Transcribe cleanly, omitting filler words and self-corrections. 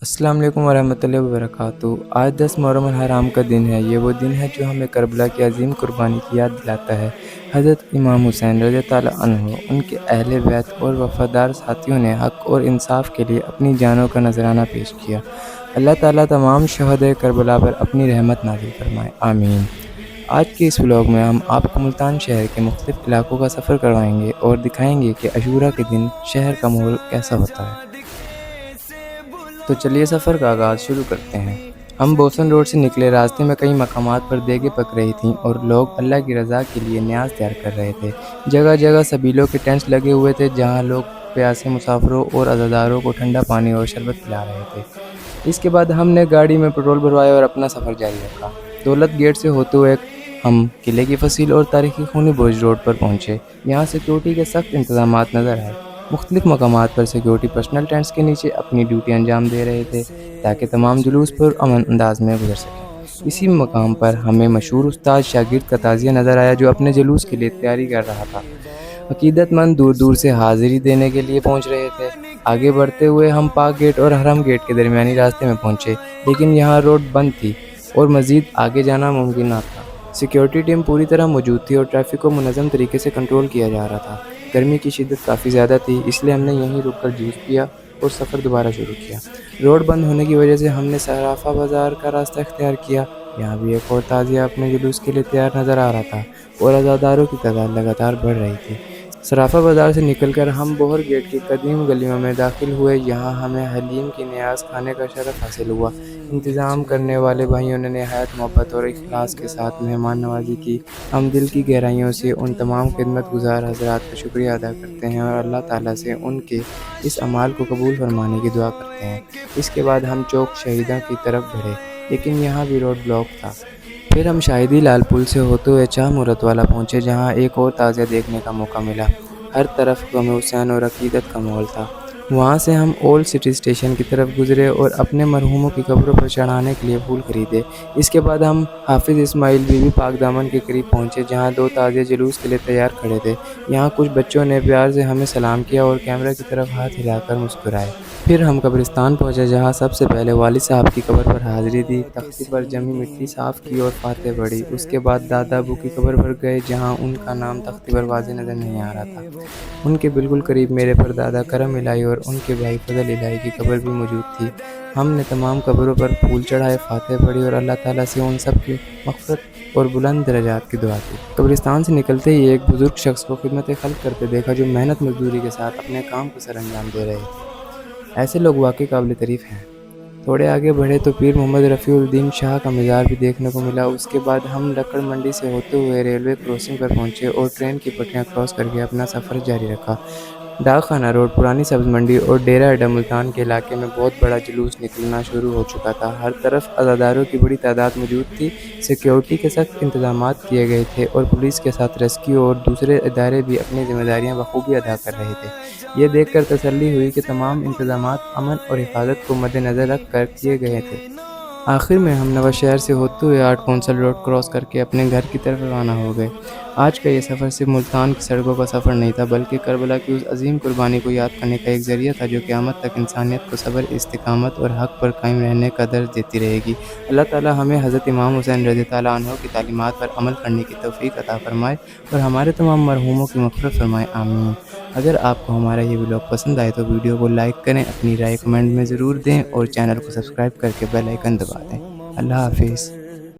السلام علیکم ورحمۃ اللہ وبرکاتہ۔ آج 10 محرم الحرام کا دن ہے۔ یہ وہ دن ہے جو ہمیں کربلا کی عظیم قربانی کی یاد دلاتا ہے۔ حضرت امام حسین رضی اللہ عنہ، ان کے اہل بیت اور وفادار ساتھیوں نے حق اور انصاف کے لیے اپنی جانوں کا نذرانہ پیش کیا۔ اللہ تعالیٰ تمام شہدائے کربلا پر اپنی رحمت نازل فرمائے، آمین۔ آج کے اس ولاگ میں ہم آپ کو ملتان شہر کے مختلف علاقوں کا سفر کروائیں گے اور دکھائیں گے کہ عاشورہ کے دن شہر کا ماحول کیسا ہوتا ہے۔ تو چلیے سفر کا آغاز شروع کرتے ہیں۔ ہم بوسن روڈ سے نکلے۔ راستے میں کئی مقامات پر دیگیں پک رہی تھیں اور لوگ اللہ کی رضا کے لیے نیاز تیار کر رہے تھے۔ جگہ جگہ سبیلوں کے ٹینٹس لگے ہوئے تھے جہاں لوگ پیاسے مسافروں اور عزاداروں کو ٹھنڈا پانی اور شربت پلا رہے تھے۔ اس کے بعد ہم نے گاڑی میں پیٹرول بھروایا اور اپنا سفر جاری رکھا۔ دولت گیٹ سے ہوتے ہوئے ہم قلعے کی فصیل اور تاریخی خونی برج روڈ پر پہنچے۔ یہاں سیکیورٹی کے سخت انتظامات نظر آئے۔ مختلف مقامات پر سیکیورٹی پرسنل ٹینٹس کے نیچے اپنی ڈیوٹی انجام دے رہے تھے تاکہ تمام جلوس پر امن انداز میں گزر سکیں۔ اسی مقام پر ہمیں مشہور استاد شاگرد کا تعزیہ نظر آیا جو اپنے جلوس کے لیے تیاری کر رہا تھا۔ عقیدت مند دور دور سے حاضری دینے کے لیے پہنچ رہے تھے۔ آگے بڑھتے ہوئے ہم پاک گیٹ اور حرم گیٹ کے درمیانی راستے میں پہنچے، لیکن یہاں روڈ بند تھی اور مزید آگے جانا ممکن نہ تھا۔ سیکیورٹی ٹیم پوری طرح موجود تھی اور ٹریفک کو منظم طریقے سے کنٹرول کیا جا رہا تھا۔ گرمی کی شدت کافی زیادہ تھی، اس لیے ہم نے یہیں رک کر جوس پیا اور سفر دوبارہ شروع کیا۔ روڈ بند ہونے کی وجہ سے ہم نے صرافہ بازار کا راستہ اختیار کیا۔ یہاں بھی ایک اور تعزیہ اپنے جلوس کے لیے تیار نظر آ رہا تھا اور عزاداروں کی تعداد لگاتار بڑھ رہی تھی۔ صرافہ بازار سے نکل کر ہم بوہر گیٹ کی قدیم گلیوں میں داخل ہوئے۔ یہاں ہمیں حلیم کی نیاز کھانے کا شرف حاصل ہوا۔ انتظام کرنے والے بھائیوں نے نہایت محبت اور اخلاص کے ساتھ مہمان نوازی کی۔ ہم دل کی گہرائیوں سے ان تمام خدمت گزار حضرات کا شکریہ ادا کرتے ہیں اور اللہ تعالیٰ سے ان کے اس اعمال کو قبول فرمانے کی دعا کرتے ہیں۔ اس کے بعد ہم چوک شہیداں کی طرف بڑھے، لیکن یہاں بھی روڈ بلاک تھا۔ پھر ہم شاہدی لال پل سے ہوتے ہوئے چاہ مورت والا پہنچے جہاں ایک اور تعزیہ دیکھنے کا موقع ملا۔ ہر طرف غم حسین اور عقیدت کا ماحول تھا۔ وہاں سے ہم اولڈ سٹی اسٹیشن کی طرف گزرے اور اپنے مرحوموں کی قبروں پر چڑھانے کے لیے پھول خریدے۔ اس کے بعد ہم حافظ اسماعیل بی بی پاک دامن کے قریب پہنچے جہاں دو تعزیہ جلوس کے لیے تیار کھڑے تھے۔ یہاں کچھ بچوں نے پیار سے ہمیں سلام کیا اور کیمرہ کی طرف ہاتھ ہلا کر مسکرائے۔ پھر ہم قبرستان پہنچے جہاں سب سے پہلے والد صاحب کی قبر پر حاضری دی، تختی پر جمی مٹی صاف کی اور فاتحہ پڑھی۔ اس کے بعد دادا ابو کی قبر پر گئے جہاں ان کا نام تختی پر واضح نظر نہیں آ رہا تھا۔ ان کے بالکل قریب میرے پردادا کرم الہی اور ان کے بھائی فضل الہی کی قبر بھی موجود تھی۔ ہم نے تمام قبروں پر پھول چڑھائے، فاتحہ پڑھی اور اللہ تعالیٰ سے ان سب کی مغفرت اور بلند درجات کی دعا کی۔ قبرستان سے نکلتے ہی ایک بزرگ شخص کو خدمت خلق کرتے دیکھا جو محنت مزدوری کے ساتھ اپنے کام کو سر انجام دے رہے تھے۔ ایسے لوگ واقعی قابل تعریف ہیں۔ تھوڑے آگے بڑھے تو پیر محمد رفیع الدین شاہ کا مزار بھی دیکھنے کو ملا۔ اس کے بعد ہم لکڑ منڈی سے ہوتے ہوئے ریلوے کراسنگ پر پہنچے اور ٹرین کی پٹریاں کراس کر کے اپنا سفر جاری رکھا۔ ڈاک خانہ روڈ، پرانی سبز منڈی اور ڈیرہ اڈا ملتان کے علاقے میں بہت بڑا جلوس نکلنا شروع ہو چکا تھا۔ ہر طرف عزاداروں کی بڑی تعداد موجود تھی۔ سیکیورٹی کے سخت انتظامات کیے گئے تھے اور پولیس کے ساتھ ریسکیو اور دوسرے ادارے بھی اپنی ذمہ داریاں بخوبی ادا کر رہے تھے۔ یہ دیکھ کر تسلی ہوئی کہ تمام انتظامات امن اور حفاظت کو مد نظر رکھ کر کیے گئے تھے۔ آخر میں ہم نواز شہر سے ہوتے ہوئے آرٹ کونسل روڈ کراس کر کے اپنے گھر کی طرف روانہ ہو گئے۔ آج کا یہ سفر صرف ملتان کی سڑکوں کا سفر نہیں تھا بلکہ کربلا کی اس عظیم قربانی کو یاد کرنے کا ایک ذریعہ تھا جو قیامت تک انسانیت کو صبر، استقامت اور حق پر قائم رہنے کا درس دیتی رہے گی۔ اللہ تعالیٰ ہمیں حضرت امام حسین رضی اللہ عنہ کی تعلیمات پر عمل کرنے کی توفیق عطا فرمائے اور ہمارے تمام مرحوموں کی مغفرت فرمائے، آمین۔ اگر آپ کو ہمارا یہ ولاگ پسند آئے تو ویڈیو کو لائک کریں، اپنی رائے کمنٹ میں ضرور دیں اور چینل کو سبسکرائب کر کے بیل آئیکن دبا دیں۔ اللہ حافظ۔